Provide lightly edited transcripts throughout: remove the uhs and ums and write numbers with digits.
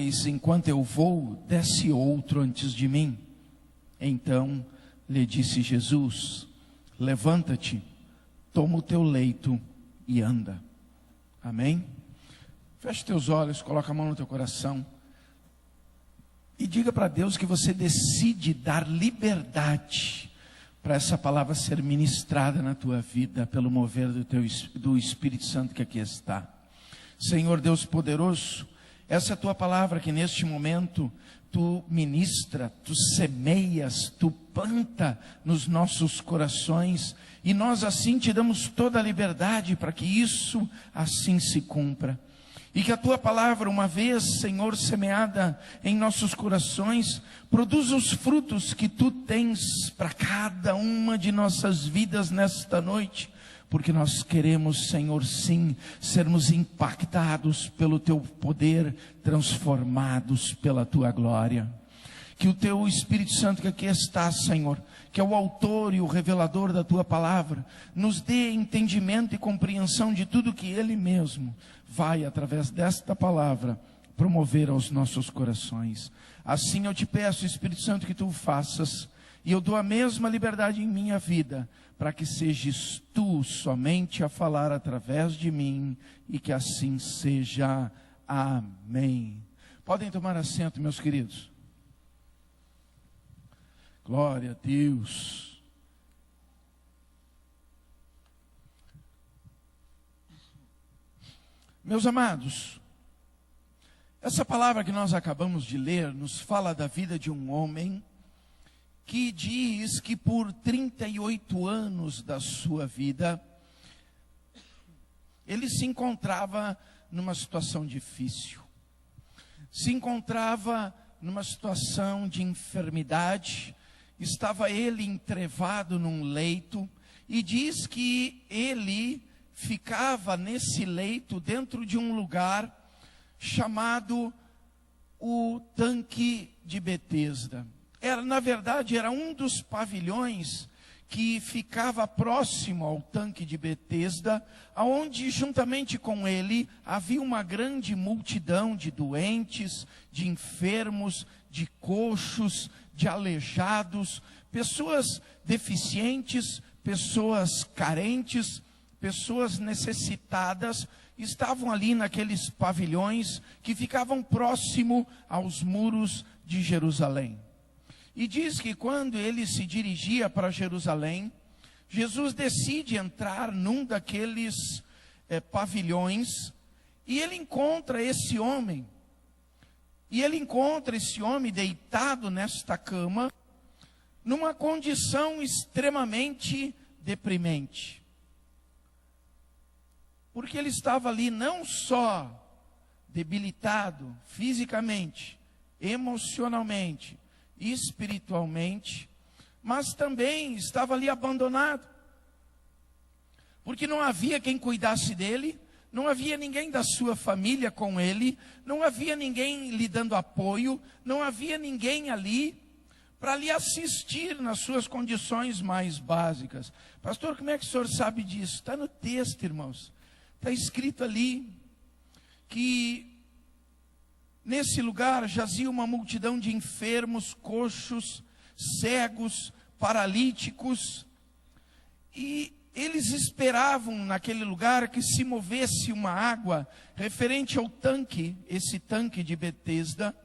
mas enquanto eu vou, desce outro antes de mim. Então lhe disse Jesus: levanta-te, toma o teu leito e anda. Amém? Feche teus olhos, coloca a mão no teu coração e diga para Deus que você decide dar liberdade para essa palavra ser ministrada na tua vida pelo mover do Espírito Santo que aqui está. Senhor Deus poderoso, essa é a tua palavra que neste momento tu ministra, tu semeias, tu planta nos nossos corações, e nós assim te damos toda a liberdade para que isso assim se cumpra. E que a tua palavra, uma vez, Senhor, semeada em nossos corações, produza os frutos que tu tens para cada uma de nossas vidas nesta noite. Porque nós queremos, Senhor, sim, sermos impactados pelo teu poder, transformados pela tua glória. Que o teu Espírito Santo que aqui está, Senhor, que é o autor e o revelador da tua palavra, nos dê entendimento e compreensão de tudo que ele mesmo vai, através desta palavra, promover aos nossos corações. Assim eu te peço, Espírito Santo, que tu o faças, e eu dou a mesma liberdade em minha vida, para que sejas tu somente a falar através de mim, e que assim seja. Amém. Podem tomar assento, meus queridos. Glória a Deus. Meus amados, essa palavra que nós acabamos de ler nos fala da vida de um homem que diz que por 38 anos da sua vida, ele se encontrava numa situação difícil, se encontrava numa situação de enfermidade, estava ele entrevado num leito, e diz que ele ficava nesse leito dentro de um lugar chamado o Tanque de Betesda. Na verdade, era um dos pavilhões que ficava próximo ao Tanque de Betesda, onde juntamente com ele havia uma grande multidão de doentes, de enfermos, de coxos, de aleijados, pessoas deficientes, pessoas carentes, pessoas necessitadas, estavam ali naqueles pavilhões que ficavam próximo aos muros de Jerusalém. E diz que quando ele se dirigia para Jerusalém, Jesus decide entrar num daqueles pavilhões, e ele encontra esse homem. E ele encontra esse homem deitado nesta cama, numa condição extremamente deprimente. Porque ele estava ali não só debilitado fisicamente, emocionalmente, espiritualmente, mas também estava ali abandonado, porque não havia quem cuidasse dele, não havia ninguém da sua família com ele, não havia ninguém lhe dando apoio, não havia ninguém ali para lhe assistir nas suas condições mais básicas. Pastor, como é que o senhor sabe disso? Está no texto, irmãos, está escrito ali que nesse lugar jazia uma multidão de enfermos, coxos, cegos, paralíticos, e eles esperavam naquele lugar que se movesse uma água referente ao tanque, esse tanque de Betesda,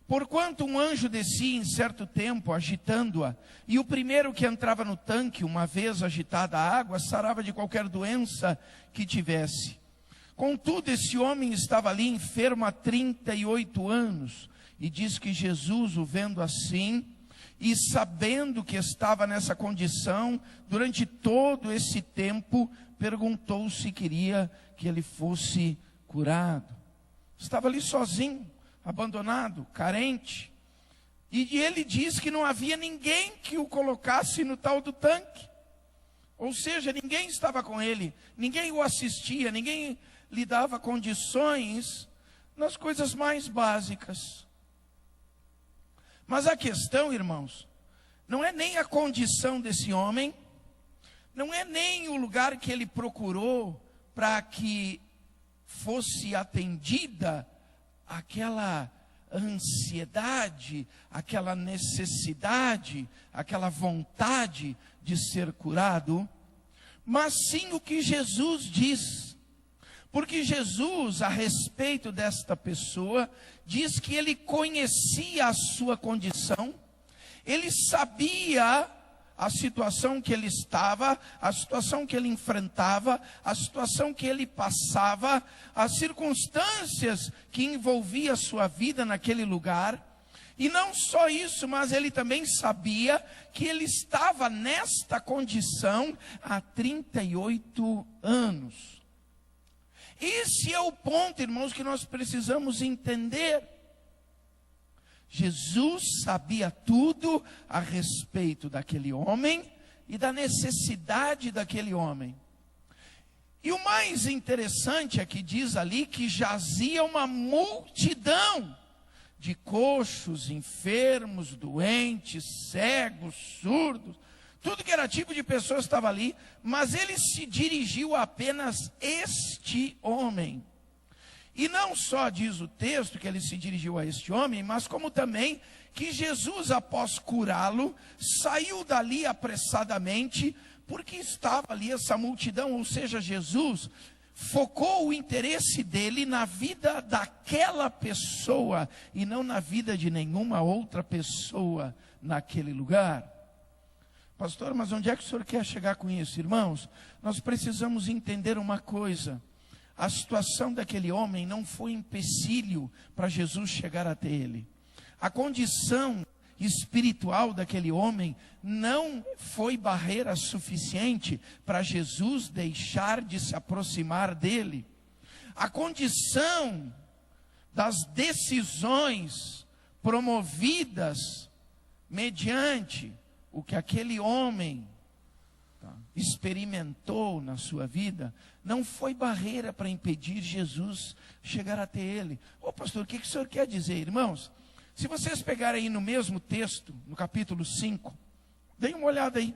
porquanto um anjo descia em certo tempo agitando-a, e o primeiro que entrava no tanque, uma vez agitada a água, sarava de qualquer doença que tivesse. Contudo, esse homem estava ali enfermo há 38 anos, e diz que Jesus, o vendo assim, e sabendo que estava nessa condição, durante todo esse tempo, perguntou se queria que ele fosse curado. Estava ali sozinho, abandonado, carente, e ele diz que não havia ninguém que o colocasse no tal do tanque, ou seja, ninguém estava com ele, ninguém o assistia, ninguém lhe dava condições nas coisas mais básicas. Mas a questão, irmãos, não é nem a condição desse homem, não é nem o lugar que ele procurou para que fosse atendida ansiedade, aquela necessidade, aquela vontade de ser curado, mas sim o que Jesus diz. Porque Jesus, a respeito desta pessoa, diz que ele conhecia a sua condição, ele sabia a situação que ele estava, a situação que ele enfrentava, a situação que ele passava, as circunstâncias que envolvia a sua vida naquele lugar. E não só isso, mas ele também sabia que ele estava nesta condição há 38 anos. Esse é o ponto, irmãos, que nós precisamos entender. Jesus sabia tudo a respeito daquele homem e da necessidade daquele homem. E o mais interessante é que diz ali que jazia uma multidão de coxos, enfermos, doentes, cegos, surdos, tudo que era tipo de pessoa estava ali, mas ele se dirigiu a apenas este homem. E não só diz o texto que ele se dirigiu a este homem, mas como também que Jesus, após curá-lo, saiu dali apressadamente, porque estava ali essa multidão, ou seja, Jesus focou o interesse dele na vida daquela pessoa, e não na vida de nenhuma outra pessoa naquele lugar. Pastor, mas onde é que o senhor quer chegar com isso? Irmãos, nós precisamos entender uma coisa. A situação daquele homem não foi empecilho para Jesus chegar até ele. A condição espiritual daquele homem não foi barreira suficiente para Jesus deixar de se aproximar dele. A condição das decisões promovidas mediante o que aquele homem experimentou na sua vida, não foi barreira para impedir Jesus chegar até ele. Ô pastor, o que o senhor quer dizer, irmãos? Se vocês pegarem aí no mesmo texto, no capítulo 5, deem uma olhada aí.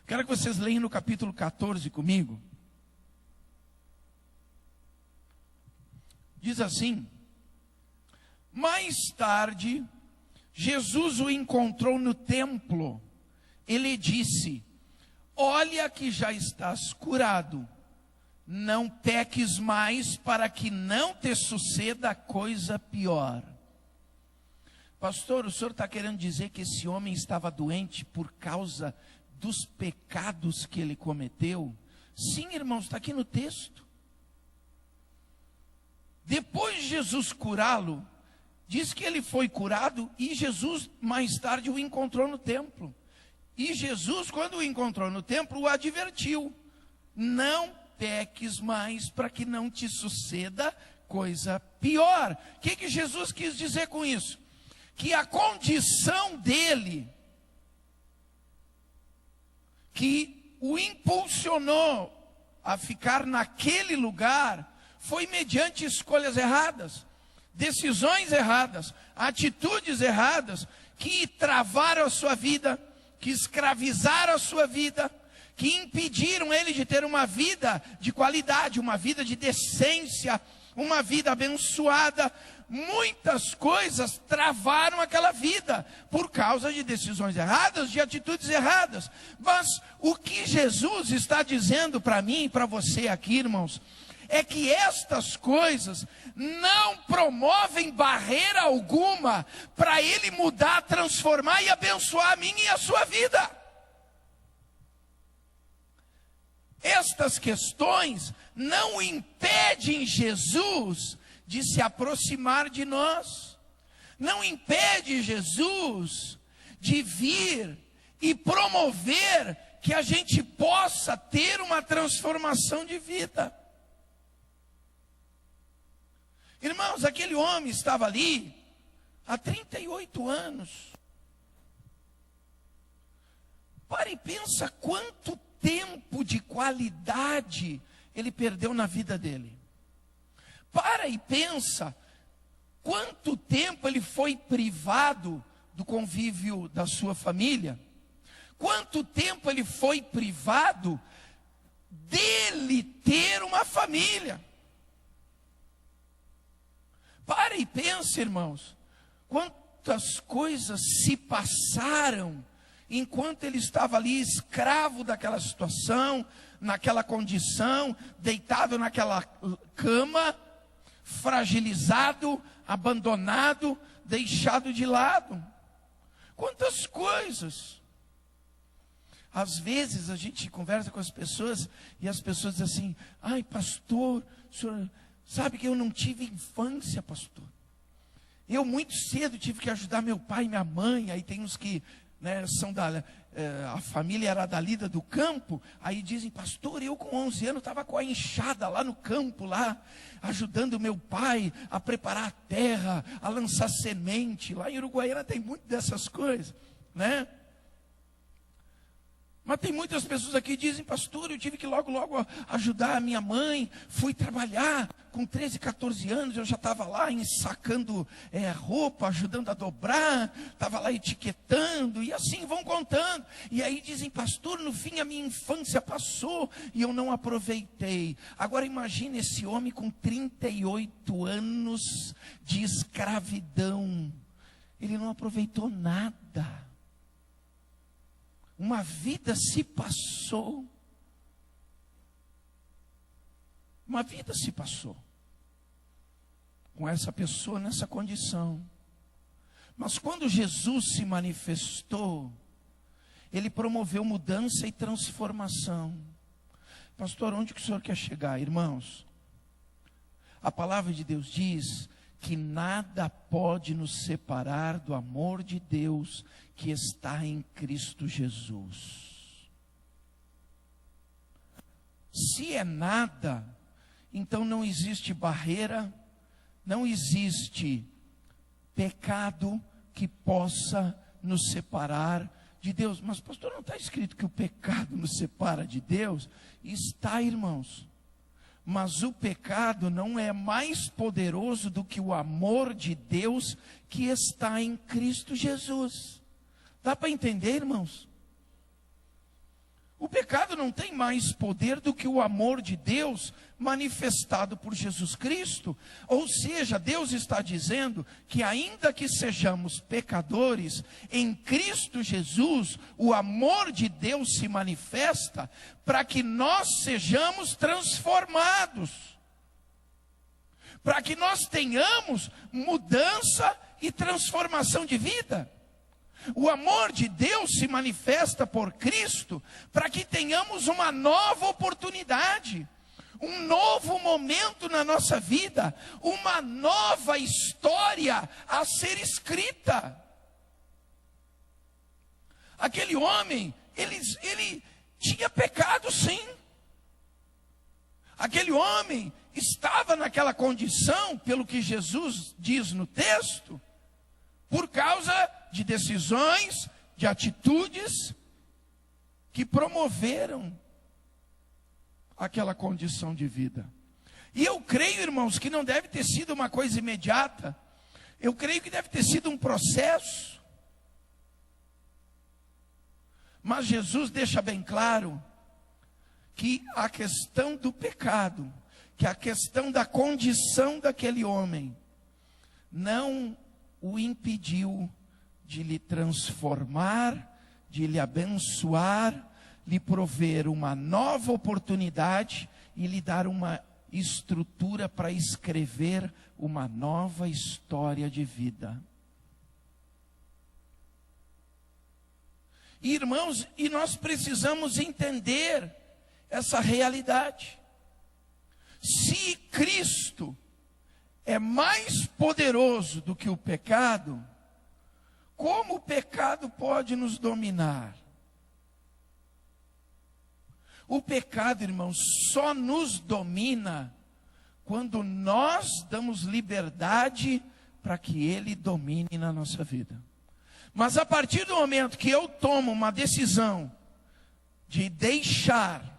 Quero que vocês leiam no capítulo 14 comigo. Diz assim: mais tarde, Jesus o encontrou no templo. Ele disse: olha que já estás curado, não peques mais para que não te suceda coisa pior. Pastor, o senhor está querendo dizer que esse homem estava doente por causa dos pecados que ele cometeu? Sim, irmãos, está aqui no texto. Depois de Jesus curá-lo, diz que ele foi curado e Jesus mais tarde o encontrou no templo. E Jesus, quando o encontrou no templo, o advertiu: não peques mais para que não te suceda coisa pior. O que Jesus quis dizer com isso? Que a condição dele, que o impulsionou a ficar naquele lugar, foi mediante escolhas erradas, decisões erradas, atitudes erradas, que travaram a sua vida, que escravizaram a sua vida, que impediram ele de ter uma vida de qualidade, uma vida de decência, uma vida abençoada. Muitas coisas travaram aquela vida por causa de decisões erradas, de atitudes erradas. Mas o que Jesus está dizendo para mim e para você aqui, irmãos, é que estas coisas não promovem barreira alguma para ele mudar, transformar e abençoar a mim e a sua vida. Estas questões não impedem Jesus de se aproximar de nós, não impede Jesus de vir e promover que a gente possa ter uma transformação de vida. Irmãos, aquele homem estava ali há 38 anos. Para e pensa quanto tempo de qualidade ele perdeu na vida dele. Para e pensa quanto tempo ele foi privado do convívio da sua família. Quanto tempo ele foi privado dele ter uma família. Para e pense, irmãos, quantas coisas se passaram enquanto ele estava ali escravo daquela situação, naquela condição, deitado naquela cama, fragilizado, abandonado, deixado de lado. Quantas coisas. Às vezes a gente conversa com as pessoas e as pessoas dizem assim: ai, pastor, o senhor sabe que eu não tive infância, pastor. Eu muito cedo tive que ajudar meu pai e minha mãe. Aí tem uns que são a família era da lida do campo. Aí dizem: pastor, eu com 11 anos estava com a enxada lá no campo, lá, ajudando meu pai a preparar a terra, a lançar semente. Lá em Uruguaiana tem muito dessas coisas, né? Mas tem muitas pessoas aqui que dizem: pastor, eu tive que logo ajudar a minha mãe, fui trabalhar, com 13, 14 anos, eu já estava lá ensacando roupa, ajudando a dobrar, estava lá etiquetando, e assim vão contando. E aí dizem: pastor, no fim a minha infância passou e eu não aproveitei. Agora imagine esse homem com 38 anos de escravidão, ele não aproveitou nada. Uma vida se passou. Uma vida se passou com essa pessoa nessa condição. Mas quando Jesus se manifestou, ele promoveu mudança e transformação. Pastor, onde que o senhor quer chegar, irmãos? A palavra de Deus diz que nada pode nos separar do amor de Deus que está em Cristo Jesus. Se é nada, então não existe barreira, não existe pecado que possa nos separar de Deus. Mas pastor, não está escrito que o pecado nos separa de Deus? Está, irmãos. Mas o pecado não é mais poderoso do que o amor de Deus que está em Cristo Jesus. Dá para entender, irmãos? O pecado não tem mais poder do que o amor de Deus manifestado por Jesus Cristo. Ou seja, Deus está dizendo que ainda que sejamos pecadores, em Cristo Jesus, o amor de Deus se manifesta para que nós sejamos transformados. Para que nós tenhamos mudança e transformação de vida. O amor de Deus se manifesta por Cristo para que tenhamos uma nova oportunidade, um novo momento na nossa vida, uma nova história a ser escrita. Aquele homem, ele tinha pecado, sim. Aquele homem estava naquela condição, pelo que Jesus diz no texto, por causa de decisões, de atitudes que promoveram aquela condição de vida. E eu creio, irmãos, que não deve ter sido uma coisa imediata. Eu creio que deve ter sido um processo. Mas Jesus deixa bem claro que a questão do pecado, que a questão da condição daquele homem, não o impediu de lhe transformar, de lhe abençoar, lhe prover uma nova oportunidade e lhe dar uma estrutura para escrever uma nova história de vida. Irmãos, e nós precisamos entender essa realidade. Se Cristo é mais poderoso do que o pecado, como o pecado pode nos dominar? O pecado, irmãos, só nos domina quando nós damos liberdade para que ele domine na nossa vida. Mas a partir do momento que eu tomo uma decisão de deixar,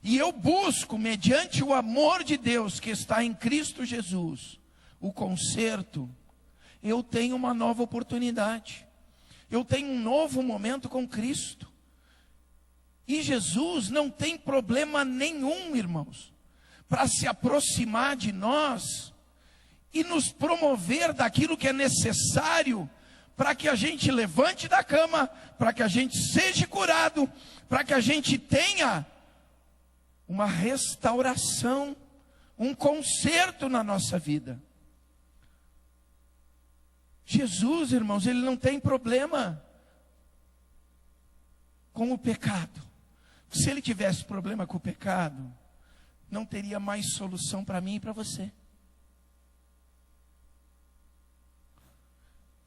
e eu busco, mediante o amor de Deus que está em Cristo Jesus, o conserto, eu tenho uma nova oportunidade. Eu tenho um novo momento com Cristo. E Jesus não tem problema nenhum, irmãos, para se aproximar de nós e nos promover daquilo que é necessário para que a gente levante da cama, para que a gente seja curado, para que a gente tenha uma restauração, um conserto na nossa vida. Jesus, irmãos, ele não tem problema com o pecado. Se ele tivesse problema com o pecado, não teria mais solução para mim e para você.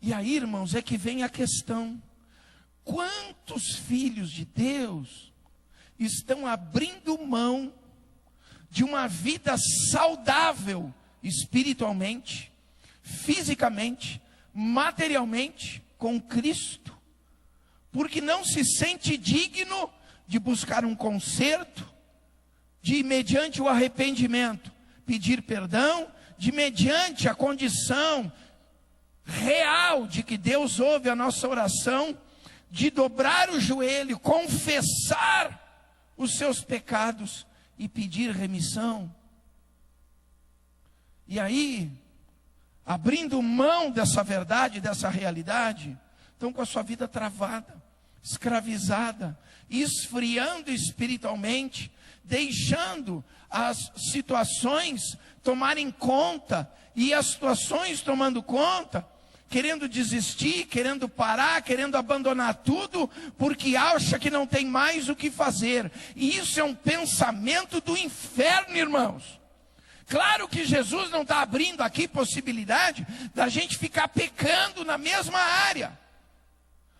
E aí, irmãos, é que vem a questão: quantos filhos de Deus estão abrindo mão de uma vida saudável espiritualmente, fisicamente, materialmente, com Cristo, porque não se sente digno de buscar um conserto, de mediante o arrependimento pedir perdão, de mediante a condição real de que Deus ouve a nossa oração, de dobrar o joelho, confessar os seus pecados e pedir remissão. E aí, abrindo mão dessa verdade, dessa realidade, estão com a sua vida travada, escravizada, esfriando espiritualmente, deixando as situações tomarem conta, e as situações tomando conta, querendo desistir, querendo parar, querendo abandonar tudo, porque acha que não tem mais o que fazer. E isso é um pensamento do inferno, irmãos. Claro que Jesus não está abrindo aqui possibilidade da gente ficar pecando na mesma área.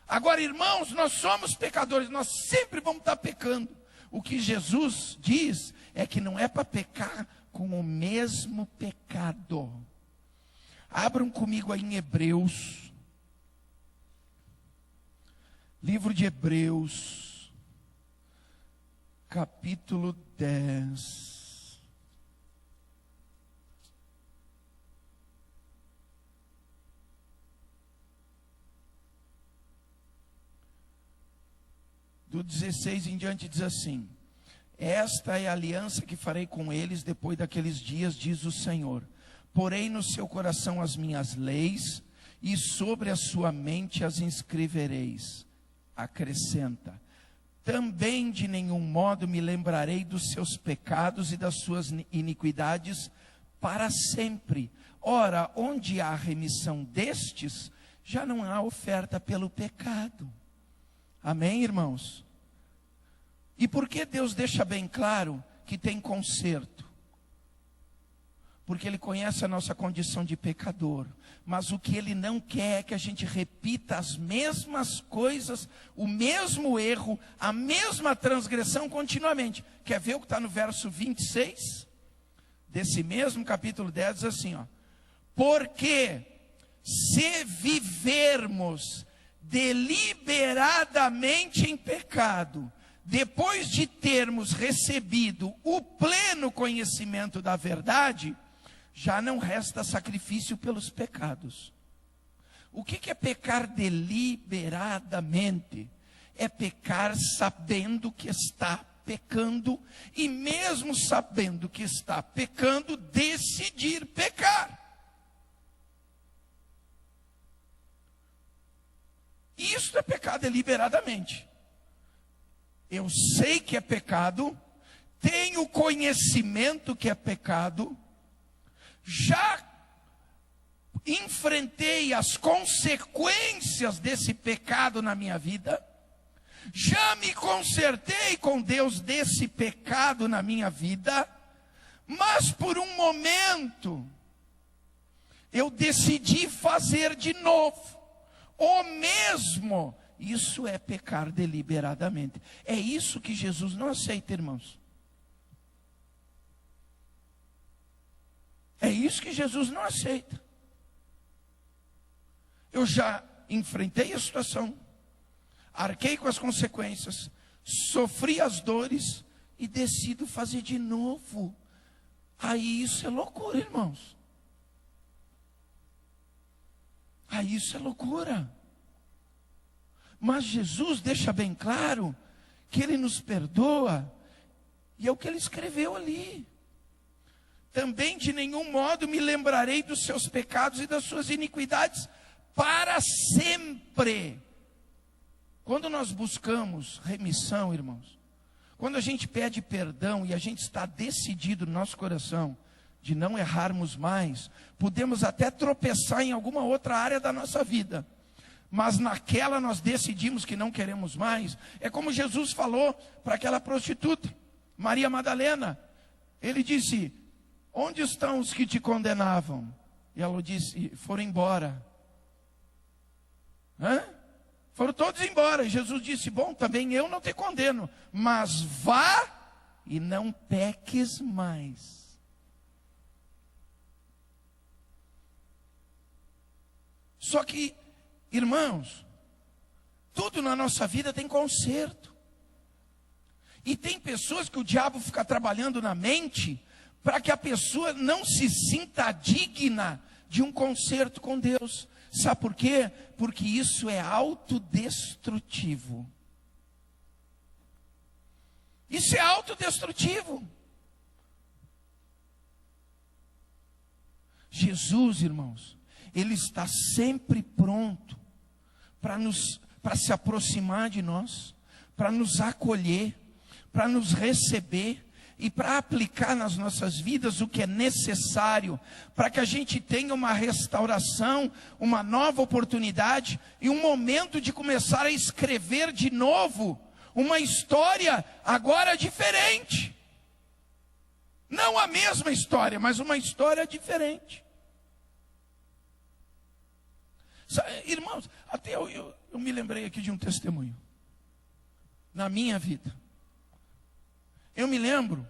Agora, irmãos, nós somos pecadores, nós sempre vamos estar pecando. O que Jesus diz é que não é para pecar com o mesmo pecado. Abram comigo aí em Hebreus, livro de Hebreus, capítulo 10. Do 16 em diante diz assim: esta é a aliança que farei com eles depois daqueles dias, diz o Senhor. Porei no seu coração as minhas leis, e sobre a sua mente as inscrevereis. Acrescenta: também de nenhum modo me lembrarei dos seus pecados e das suas iniquidades para sempre. Ora, onde há remissão destes, já não há oferta pelo pecado. Amém, irmãos? E por que Deus deixa bem claro que tem conserto? Porque Ele conhece a nossa condição de pecador. Mas o que Ele não quer é que a gente repita as mesmas coisas, o mesmo erro, a mesma transgressão continuamente. Quer ver o que está no verso 26? Desse mesmo capítulo 10, diz assim, ó: porque se vivermos deliberadamente em pecado, depois de termos recebido o pleno conhecimento da verdade, já não resta sacrifício pelos pecados. O que é pecar deliberadamente? É pecar sabendo que está pecando, e mesmo sabendo que está pecando, decidir pecar. Isso é pecar deliberadamente. Eu sei que é pecado, tenho conhecimento que é pecado, já enfrentei as consequências desse pecado na minha vida, já me consertei com Deus desse pecado na minha vida, mas por um momento eu decidi fazer de novo o mesmo. Isso é pecar deliberadamente. É isso que Jesus não aceita, irmãos. É isso que Jesus não aceita. Eu já enfrentei a situação, arquei com as consequências, sofri as dores e decido fazer de novo. Aí isso é loucura, irmãos. Aí isso é loucura. Mas Jesus deixa bem claro que Ele nos perdoa, e é o que Ele escreveu ali. também de nenhum modo me lembrarei dos seus pecados e das suas iniquidades para sempre. Quando nós buscamos remissão, irmãos, quando a gente pede perdão e a gente está decidido no nosso coração de não errarmos mais, podemos até tropeçar em alguma outra área da nossa vida, mas naquela nós decidimos que não queremos mais. É como Jesus falou para aquela prostituta, Maria Madalena. Ele disse: onde estão os que te condenavam? E ela disse: foram embora. Foram todos embora. E Jesus disse: bom, também eu não te condeno, mas vá e não peques mais. Só que, irmãos, tudo na nossa vida tem conserto. E tem pessoas que o diabo fica trabalhando na mente para que a pessoa não se sinta digna de um conserto com Deus. Sabe por quê? Porque isso é autodestrutivo. Isso é autodestrutivo. Jesus, irmãos, Ele está sempre pronto para se aproximar de nós, para nos acolher, para nos receber e para aplicar nas nossas vidas o que é necessário para que a gente tenha uma restauração, uma nova oportunidade e um momento de começar a escrever de novo uma história agora diferente. Não a mesma história, mas uma história diferente. Irmãos, até eu me lembrei aqui de um testemunho na minha vida. Eu me lembro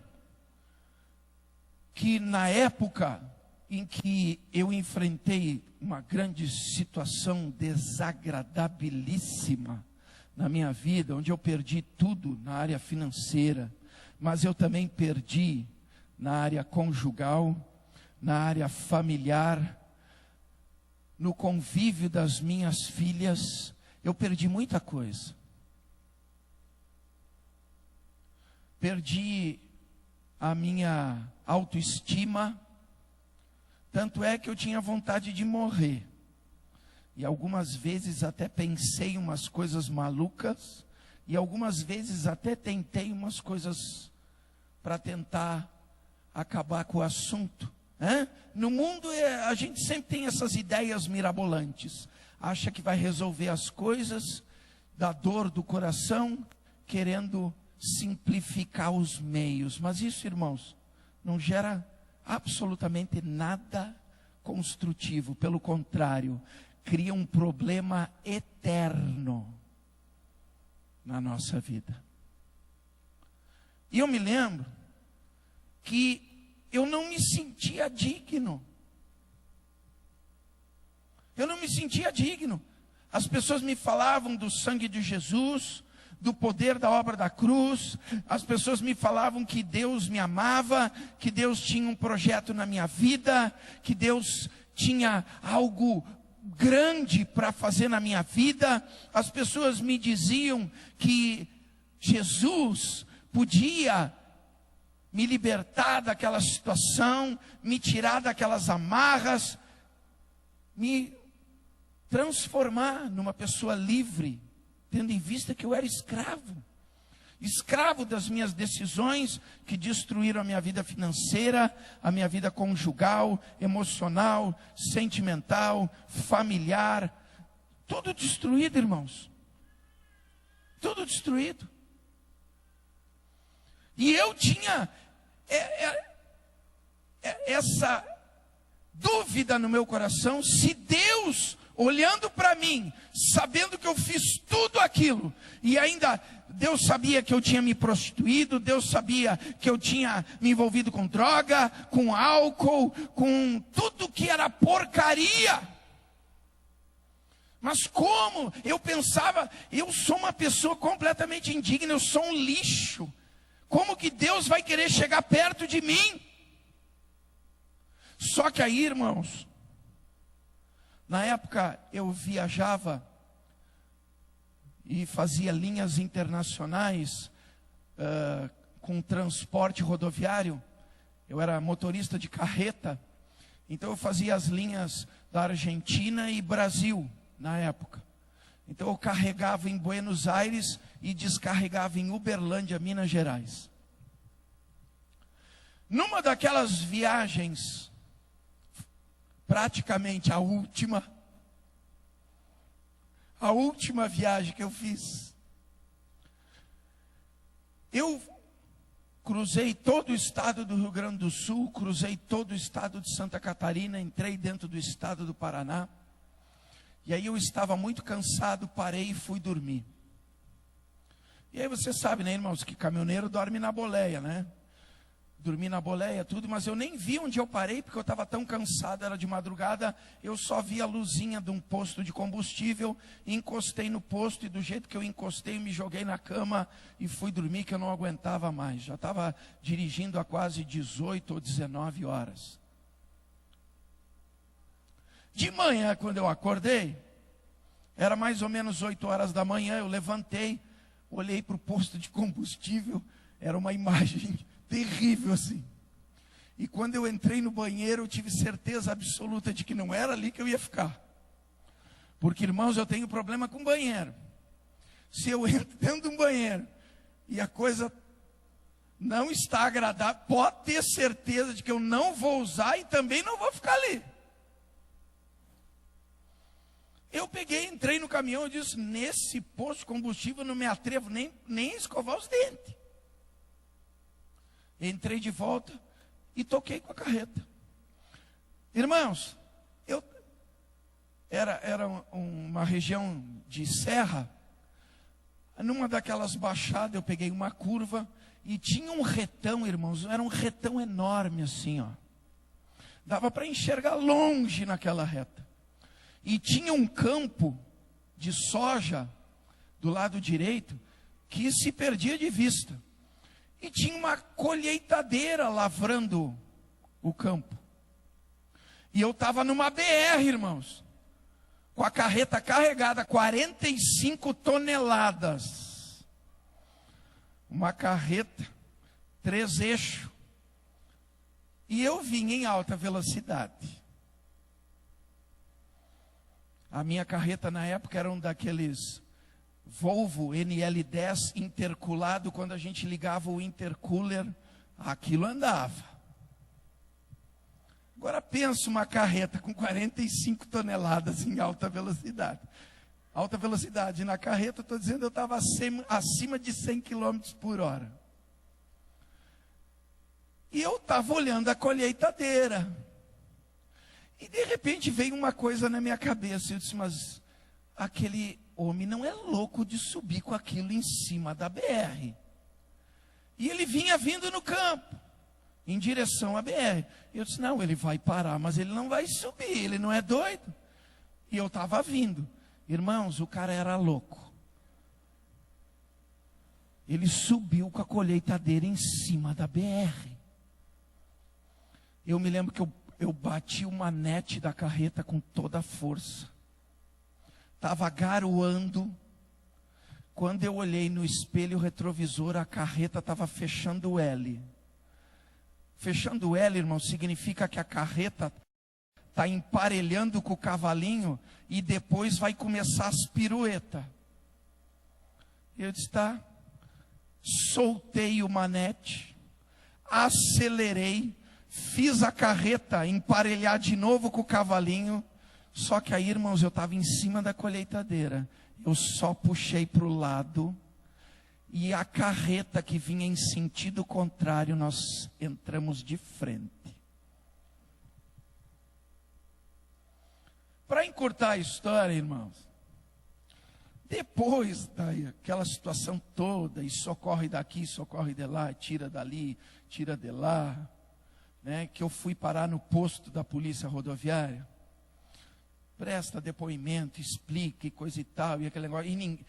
que na época em que eu enfrentei uma grande situação desagradabilíssima na minha vida, onde eu perdi tudo na área financeira, mas eu também perdi na área conjugal, na área familiar, no convívio das minhas filhas, eu perdi muita coisa. Perdi a minha autoestima, tanto é que eu tinha vontade de morrer. E algumas vezes até pensei umas coisas malucas, e algumas vezes até tentei umas coisas para tentar acabar com o assunto. No mundo a gente sempre tem essas ideias mirabolantes. Acha que vai resolver as coisas da dor do coração, querendo simplificar os meios. Mas isso, irmãos, não gera absolutamente nada construtivo. Pelo contrário, cria um problema eterno na nossa vida. E eu me lembro que eu não me sentia digno. Eu não me sentia digno. As pessoas me falavam do sangue de Jesus, do poder da obra da cruz. As pessoas me falavam que Deus me amava, que Deus tinha um projeto na minha vida, que Deus tinha algo grande para fazer na minha vida. As pessoas me diziam que Jesus podia me libertar daquela situação, me tirar daquelas amarras, me transformar numa pessoa livre, tendo em vista que eu era escravo. Escravo das minhas decisões que destruíram a minha vida financeira, a minha vida conjugal, emocional, sentimental, familiar. Tudo destruído, irmãos. Tudo destruído. E eu tinha essa dúvida no meu coração, se Deus, olhando para mim, sabendo que eu fiz tudo aquilo, e ainda Deus sabia que eu tinha me prostituído, Deus sabia que eu tinha me envolvido com droga, com álcool, com tudo que era porcaria. Mas como? Eu pensava, eu sou uma pessoa completamente indigna, eu sou um lixo. Como que Deus vai querer chegar perto de mim? Só que aí, irmãos, na época eu viajava e fazia linhas internacionais com transporte rodoviário. eu era motorista de carreta, então eu fazia as linhas da Argentina e Brasil na época. Então eu carregava em Buenos Aires e descarregava em Uberlândia, Minas Gerais. Numa daquelas viagens, praticamente a última viagem que eu fiz, eu cruzei todo o estado do Rio Grande do Sul, cruzei todo o estado de Santa Catarina, entrei dentro do estado do Paraná. E aí eu estava muito cansado, parei e fui dormir. E aí você sabe, né, irmãos, que caminhoneiro dorme na boleia, né? Dormi na boleia, tudo, mas eu nem vi onde eu parei, porque eu estava tão cansado, era de madrugada, eu só vi a luzinha de um posto de combustível, encostei no posto, e do jeito que eu encostei, me joguei na cama e fui dormir, que eu não aguentava mais. Já estava dirigindo há quase 18 ou 19 horas. De manhã, quando eu acordei, era mais ou menos 8 horas da manhã, eu levantei, olhei para o posto de combustível, era uma imagem terrível assim. E quando eu entrei no banheiro, eu tive certeza absoluta de que não era ali que eu ia ficar. Porque, irmãos, eu tenho problema com banheiro. Se eu entro dentro de um banheiro e a coisa não está agradável, pode ter certeza de que eu não vou usar e também não vou ficar ali. Eu peguei, entrei no caminhão e disse, nesse posto de combustível eu não me atrevo nem a escovar os dentes. Entrei de volta e toquei com a carreta. Irmãos, era uma região de serra. Numa daquelas baixadas eu peguei uma curva e tinha um retão, irmãos. Era um retão enorme assim, ó. Dava para enxergar longe naquela reta. E tinha um campo de soja do lado direito que se perdia de vista. E tinha uma colheitadeira lavrando o campo. E eu estava numa BR, irmãos, com a carreta carregada, 45 toneladas. Uma carreta, 3 eixos. E eu vinha em alta velocidade. A minha carreta na época era um daqueles Volvo NL10 interculado. Quando a gente ligava o intercooler, aquilo andava. Agora pensa uma carreta com 45 toneladas em alta velocidade. Alta velocidade na carreta, estou dizendo, eu estava acima de 100 km por hora. E eu estava olhando a colheitadeira. E de repente veio uma coisa na minha cabeça. Eu disse, mas aquele homem não é louco de subir com aquilo em cima da BR. E ele vinha vindo no campo, em direção à BR. Eu disse, não, ele vai parar, mas ele não vai subir, ele não é doido. E eu estava vindo. Irmãos, o cara era louco. Ele subiu com a colheitadeira em cima da BR. Eu me lembro que eu bati o manete da carreta com toda a força. Estava garoando. Quando eu olhei no espelho retrovisor, a carreta estava fechando o L. Fechando o L, irmão, significa que a carreta está emparelhando com o cavalinho e depois vai começar as piruetas. Eu disse, tá. Soltei o manete, acelerei, fiz a carreta emparelhar de novo com o cavalinho. Só que aí, irmãos, eu estava em cima da colheitadeira. Eu só puxei para o lado. E a carreta que vinha em sentido contrário, nós entramos de frente. Para encurtar a história, irmãos, depois daquela situação toda, e socorre daqui, socorre de lá, tira dali, tira de lá, né, que eu fui parar no posto da polícia rodoviária, presta depoimento, explica e coisa e tal, e aquele negócio,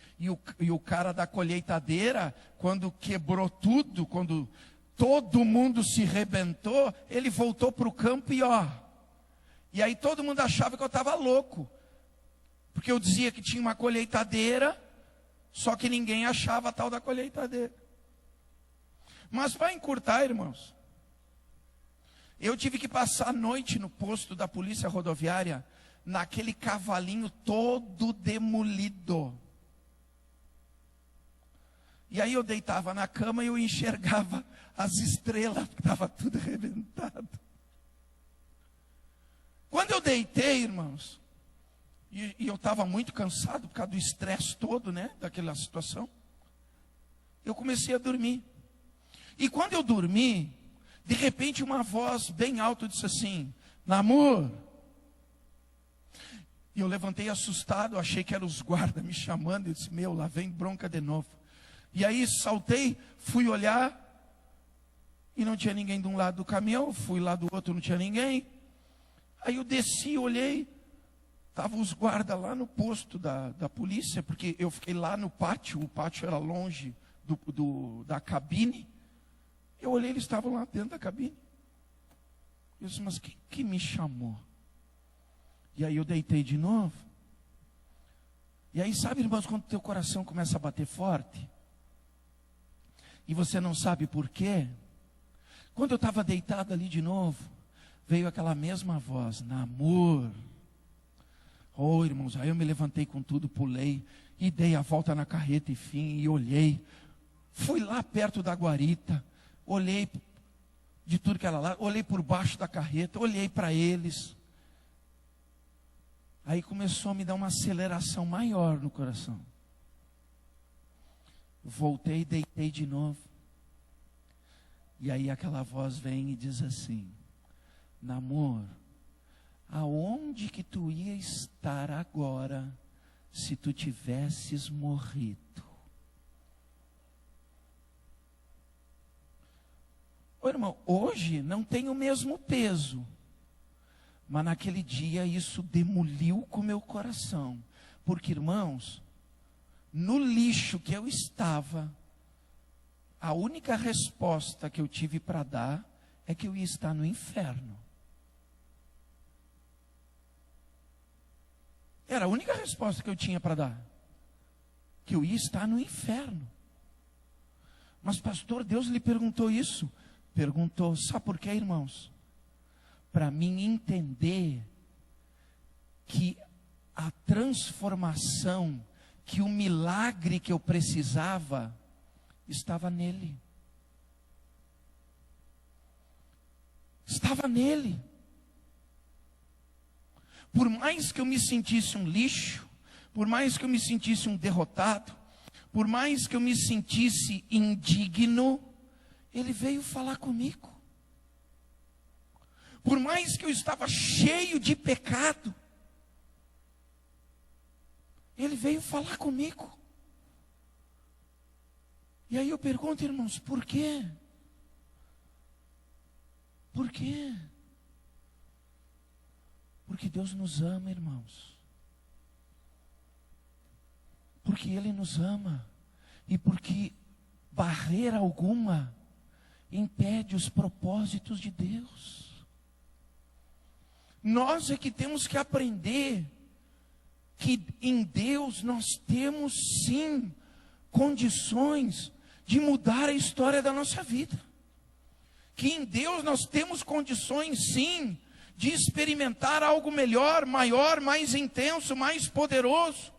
e o cara da colheitadeira, quando quebrou tudo, quando todo mundo se rebentou, ele voltou para o campo e aí todo mundo achava que eu estava louco, porque eu dizia que tinha uma colheitadeira, só que ninguém achava a tal da colheitadeira. Mas para encurtar, irmãos, Eu tive que passar a noite no posto da polícia rodoviária, naquele cavalinho todo demolido. E aí eu deitava na cama e eu enxergava as estrelas, porque estava tudo arrebentado. Quando eu deitei, irmãos, e eu estava muito cansado por causa do estresse todo, né, daquela situação, eu comecei a dormir. E quando eu dormi, de repente uma voz bem alta disse assim: Namor. E eu levantei assustado, achei que eram os guardas me chamando. Eu disse: meu, lá vem bronca de novo. E aí saltei, fui olhar, e não tinha ninguém de um lado do caminhão. Fui lá do outro, não tinha ninguém. Aí eu desci, olhei, estavam os guardas lá no posto da polícia, porque eu fiquei lá no pátio, o pátio era longe da cabine. Eu olhei, eles estavam lá dentro da cabine. Eu disse: mas quem que me chamou? E aí eu deitei de novo. E aí, sabe, irmãos, quando teu coração começa a bater forte, e você não sabe por quê? Quando eu estava deitado ali de novo, veio aquela mesma voz: Namor. Oh, irmãos, aí eu me levantei com tudo, pulei, e dei a volta na carreta, enfim, e olhei. Fui lá perto da guarita, olhei de tudo que era lá, olhei por baixo da carreta, olhei para eles. Aí começou a me dar uma aceleração maior no coração. Voltei, deitei de novo. E aí aquela voz vem e diz assim: Namor, aonde que tu ia estar agora se tu tivesses morrido? Ô, irmão, hoje não tem o mesmo peso, mas naquele dia isso demoliu com o meu coração. Porque, irmãos, no lixo que eu estava, a única resposta que eu tive para dar é que eu ia estar no inferno. Era a única resposta que eu tinha para dar, que eu ia estar no inferno. Mas pastor, Deus lhe perguntou isso? Perguntou. Sabe por quê, irmãos? Para mim entender que a transformação, que o milagre que eu precisava, estava nele. Estava nele. Por mais que eu me sentisse um lixo, por mais que eu me sentisse um derrotado, por mais que eu me sentisse indigno, Ele veio falar comigo. Por mais que eu estava cheio de pecado, Ele veio falar comigo. E aí eu pergunto, irmãos, por quê? Por quê? Porque Deus nos ama, irmãos. Porque Ele nos ama. E porque barreira alguma impede os propósitos de Deus. Nós é que temos que aprender que em Deus nós temos sim condições de mudar a história da nossa vida. Que em Deus nós temos condições sim de experimentar algo melhor, maior, mais intenso, mais poderoso.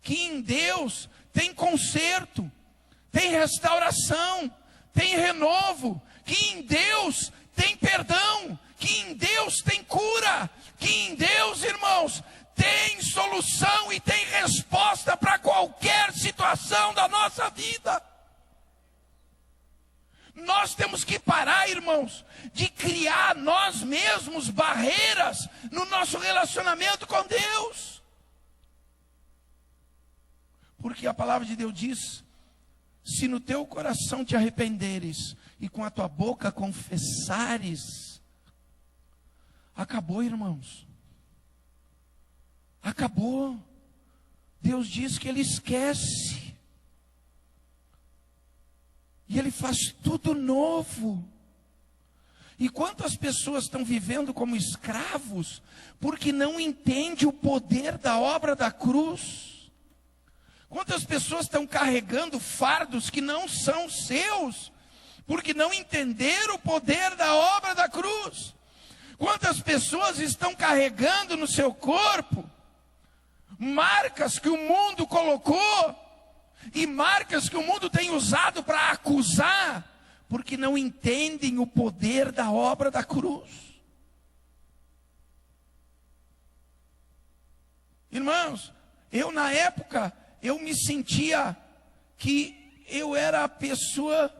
Que em Deus tem conserto, tem restauração, tem renovo. Que em Deus tem perdão, que em Deus tem cura, que em Deus, irmãos, tem solução e tem resposta para qualquer situação da nossa vida. Nós temos que parar, irmãos, de criar nós mesmos barreiras no nosso relacionamento com Deus. Porque a palavra de Deus diz: se no teu coração te arrependeres e com a tua boca confessares, acabou, irmãos. Acabou. Deus diz que Ele esquece. E Ele faz tudo novo. E quantas pessoas estão vivendo como escravos, porque não entendem o poder da obra da cruz? Quantas pessoas estão carregando fardos que não são seus, porque não entenderam o poder da obra da cruz. Quantas pessoas estão carregando no seu corpo marcas que o mundo colocou, e marcas que o mundo tem usado para acusar, porque não entendem o poder da obra da cruz. Irmãos, eu na época, eu me sentia que eu era a pessoa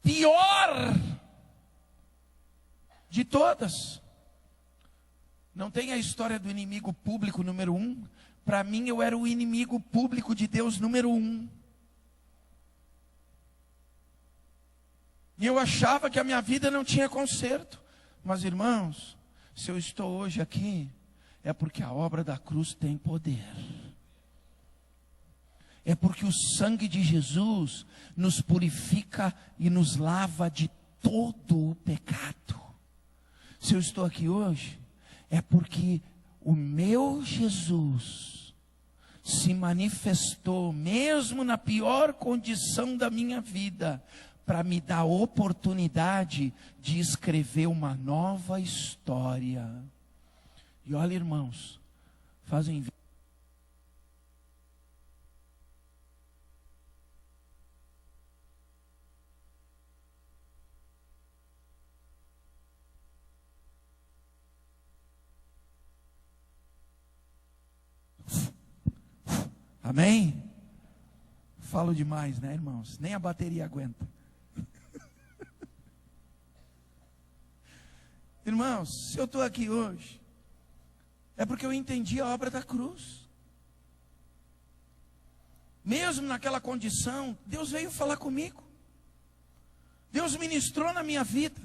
pior de todas. Não tem a história do inimigo público número 1. Para mim, eu era o inimigo público de Deus número 1. E eu achava que a minha vida não tinha conserto. Mas, irmãos, se eu estou hoje aqui, é porque a obra da cruz tem poder. É porque o sangue de Jesus nos purifica e nos lava de todo o pecado. Se eu estou aqui hoje, é porque o meu Jesus se manifestou, mesmo na pior condição da minha vida, para me dar a oportunidade de escrever uma nova história. E olha, irmãos, fazem amém? Falo demais, né, irmãos? Nem a bateria aguenta. Irmãos, se eu estou aqui hoje, é porque eu entendi a obra da cruz. Mesmo naquela condição, Deus veio falar comigo. Deus ministrou na minha vida.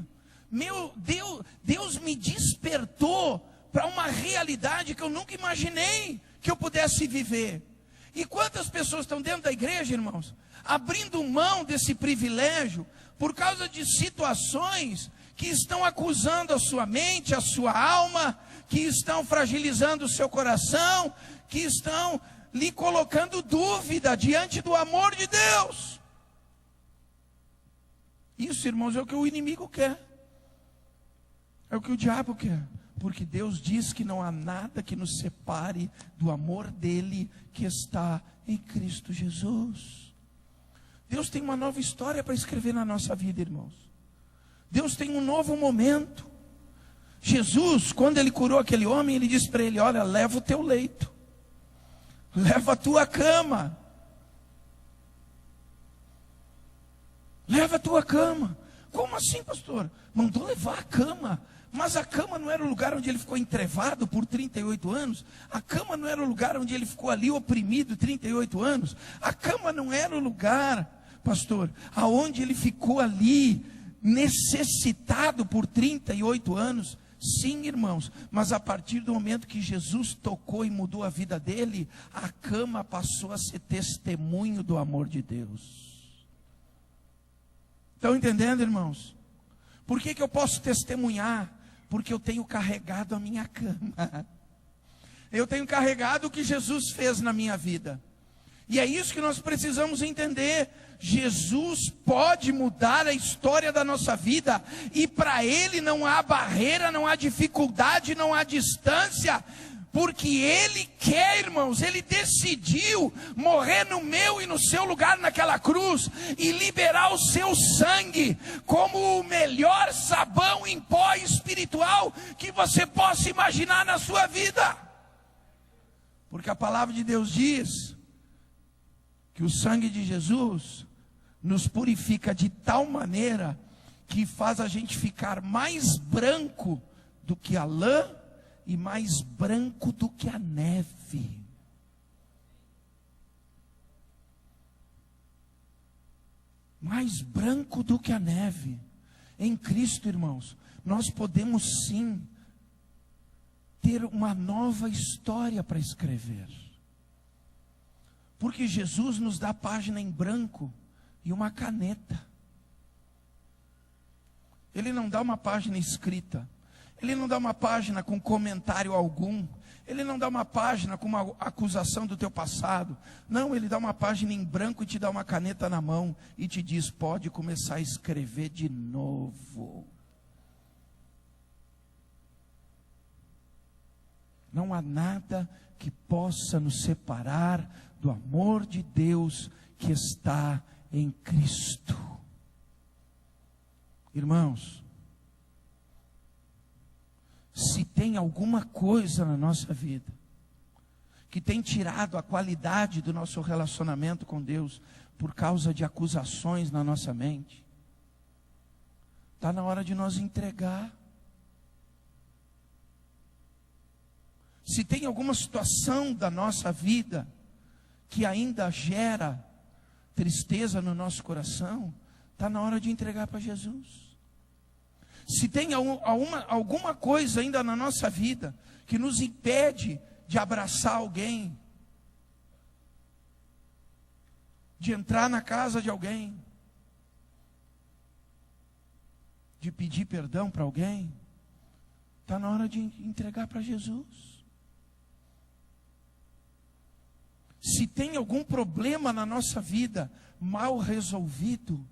Deus me despertou para uma realidade que eu nunca imaginei que eu pudesse viver. E quantas pessoas estão dentro da igreja, irmãos, abrindo mão desse privilégio por causa de situações que estão acusando a sua mente, a sua alma, que estão fragilizando o seu coração, que estão lhe colocando dúvida diante do amor de Deus. Isso, irmãos, é o que o inimigo quer. É o que o diabo quer. Porque Deus diz que não há nada que nos separe do amor dele que está em Cristo Jesus. Deus tem uma nova história para escrever na nossa vida, irmãos. Deus tem um novo momento. Jesus, quando ele curou aquele homem, ele disse para ele: olha, leva o teu leito, leva a tua cama, leva a tua cama. Como assim, pastor? Mandou levar a cama? Mas a cama não era o lugar onde ele ficou entrevado por 38 anos. A cama não era o lugar onde ele ficou ali oprimido 38 anos. A cama não era o lugar, pastor, aonde ele ficou ali necessitado por 38 anos. Sim, irmãos, mas a partir do momento que Jesus tocou e mudou a vida dele, a cama passou a ser testemunho do amor de Deus. Estão entendendo, irmãos? Por que eu posso testemunhar? Porque eu tenho carregado a minha cama. Eu tenho carregado o que Jesus fez na minha vida. E é isso que nós precisamos entender. Jesus pode mudar a história da nossa vida. E para Ele não há barreira, não há dificuldade, não há distância. Porque Ele quer, irmãos, Ele decidiu morrer no meu e no seu lugar naquela cruz e liberar o seu sangue como o melhor sabão em pó espiritual que você possa imaginar na sua vida. Porque a palavra de Deus diz que o sangue de Jesus nos purifica de tal maneira que faz a gente ficar mais branco do que a lã e mais branco do que a neve. Mais branco do que a neve. Em Cristo, irmãos, nós podemos sim ter uma nova história para escrever. Porque Jesus nos dá página em branco e uma caneta. Ele não dá uma página escrita. Ele não dá uma página com comentário algum. Ele não dá uma página com uma acusação do teu passado. Não, Ele dá uma página em branco e te dá uma caneta na mão e te diz: pode começar a escrever de novo. Não há nada que possa nos separar do amor de Deus que está em Cristo. Irmãos, se tem alguma coisa na nossa vida que tem tirado a qualidade do nosso relacionamento com Deus por causa de acusações na nossa mente, está na hora de nós entregar. Se tem alguma situação da nossa vida que ainda gera tristeza no nosso coração, está na hora de entregar para Jesus. Se tem alguma coisa ainda na nossa vida que nos impede de abraçar alguém, de entrar na casa de alguém, de pedir perdão para alguém, está na hora de entregar para Jesus. Se tem algum problema na nossa vida mal resolvido,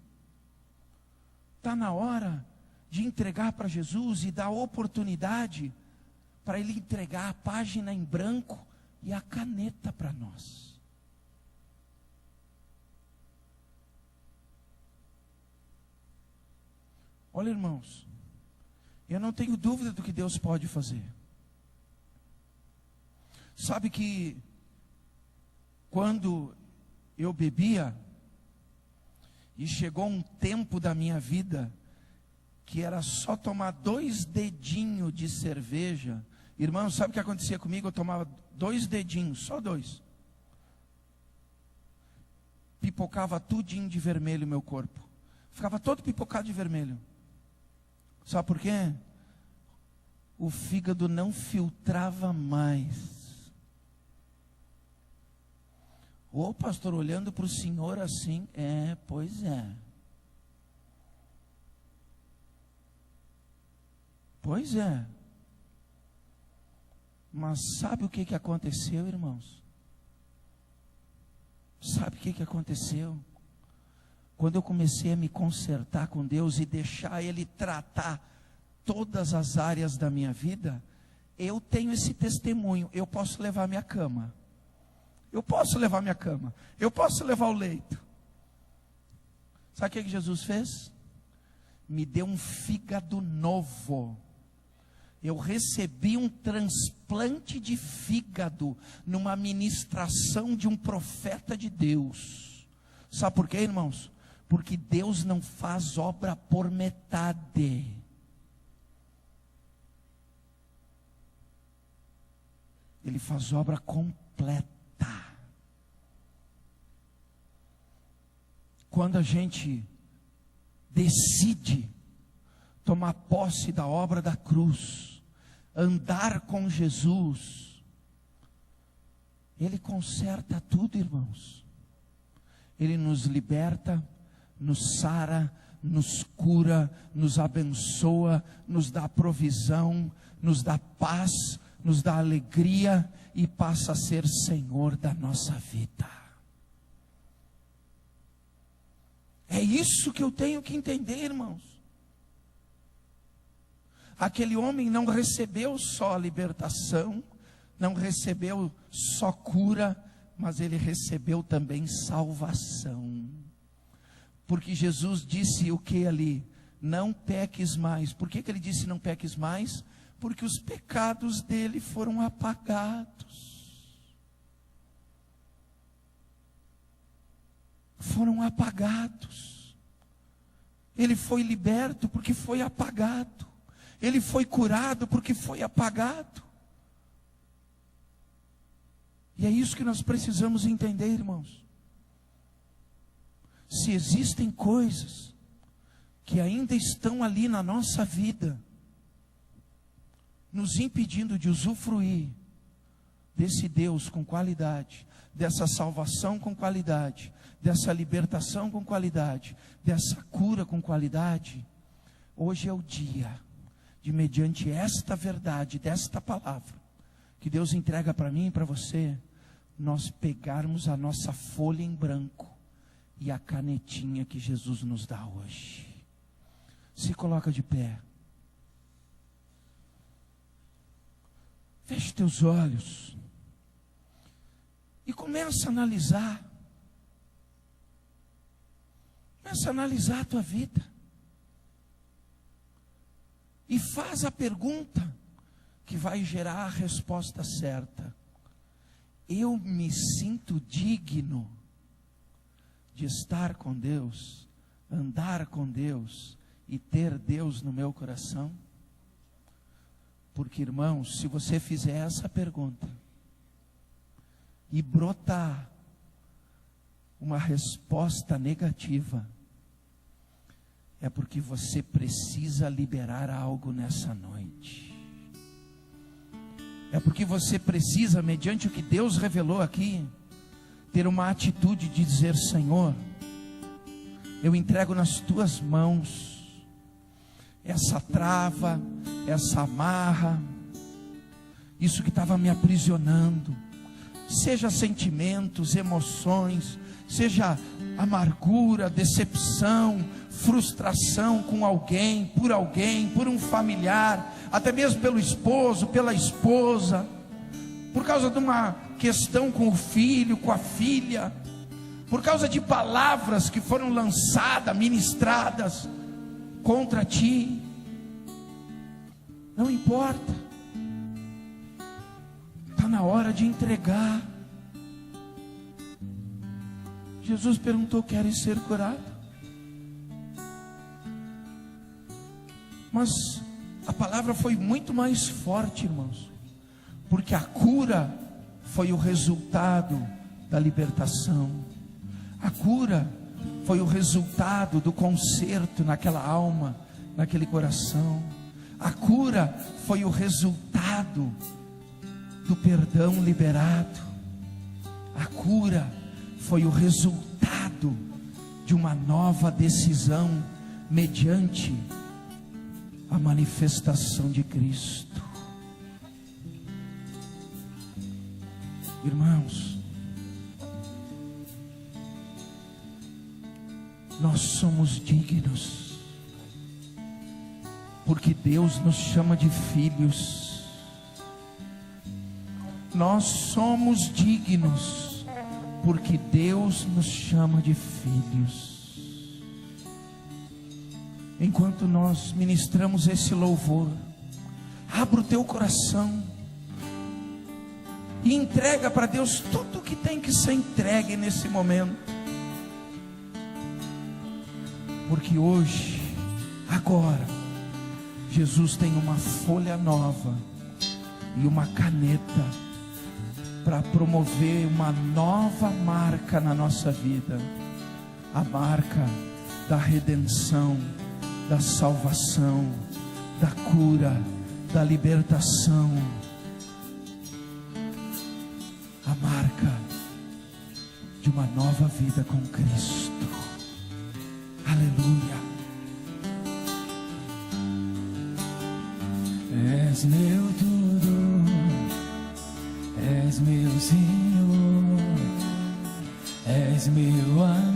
está na hora de entregar para Jesus e dar oportunidade para Ele entregar a página em branco e a caneta para nós. Olha, irmãos, eu não tenho dúvida do que Deus pode fazer. Sabe que quando eu bebia, e chegou um tempo da minha vida que era só tomar 2 dedinhos de cerveja. Irmão, sabe o que acontecia comigo? Eu tomava 2 dedinhos, só 2. Pipocava tudinho de vermelho meu corpo. Ficava todo pipocado de vermelho. Sabe por quê? O fígado não filtrava mais. Ô pastor, olhando para o senhor assim, pois é. Pois é. Mas sabe o que aconteceu, irmãos? Sabe o que aconteceu? Quando eu comecei a me consertar com Deus e deixar Ele tratar todas as áreas da minha vida, eu tenho esse testemunho. Eu posso levar minha cama. Eu posso levar minha cama. Eu posso levar o leito. Sabe o que Jesus fez? Me deu um fígado novo. Eu recebi um transplante de fígado numa ministração de um profeta de Deus. Sabe por quê, irmãos? Porque Deus não faz obra por metade. Ele faz obra completa. Quando a gente decide tomar posse da obra da cruz, andar com Jesus, Ele conserta tudo, irmãos. Ele nos liberta, nos sara, nos cura, nos abençoa, nos dá provisão, nos dá paz, nos dá alegria e passa a ser Senhor da nossa vida. É isso que eu tenho que entender, irmãos. Aquele homem não recebeu só libertação, não recebeu só cura, mas ele recebeu também salvação. Porque Jesus disse o que ali? Não peques mais. Por que ele disse não peques mais? Porque os pecados dele foram apagados. Foram apagados. Ele foi liberto porque foi apagado. Ele foi curado porque foi apagado. E é isso que nós precisamos entender, irmãos. Se existem coisas que ainda estão ali na nossa vida, nos impedindo de usufruir desse Deus com qualidade, dessa salvação com qualidade, dessa libertação com qualidade, dessa cura com qualidade, hoje é o dia de, mediante esta verdade, desta palavra, que Deus entrega para mim e para você, nós pegarmos a nossa folha em branco e a canetinha que Jesus nos dá hoje. Se coloca de pé. Feche teus olhos e começa a analisar. Começa a analisar a tua vida. E faz a pergunta que vai gerar a resposta certa. Eu me sinto digno de estar com Deus, andar com Deus e ter Deus no meu coração? Porque, irmãos, se você fizer essa pergunta e brotar uma resposta negativa, é porque você precisa liberar algo nessa noite. É porque você precisa, mediante o que Deus revelou aqui, ter uma atitude de dizer: Senhor, eu entrego nas tuas mãos essa trava, essa amarra, isso que estava me aprisionando, seja sentimentos, emoções, seja amargura, decepção, frustração com alguém, por um familiar, até mesmo pelo esposo, pela esposa, por causa de uma questão com o filho, com a filha, por causa de palavras que foram lançadas, ministradas contra ti. Não importa, está na hora de entregar. Jesus perguntou: queres ser curado? Mas a palavra foi muito mais forte, irmãos, porque a cura foi o resultado da libertação. A cura foi o resultado do conserto naquela alma, naquele coração. A cura foi o resultado do perdão liberado. A cura foi o resultado de uma nova decisão mediante a manifestação de Cristo. Irmãos, nós somos dignos, porque Deus nos chama de filhos. Nós somos dignos, porque Deus nos chama de filhos. Enquanto nós ministramos esse louvor, abra o teu coração e entrega para Deus tudo que tem que ser entregue nesse momento. Porque hoje, agora, Jesus tem uma folha nova e uma caneta para promover uma nova marca na nossa vida. A marca da redenção, da salvação, da cura, da libertação. A marca de uma nova vida com Cristo. Aleluia. És meu tudo, és meu Senhor, és meu amor.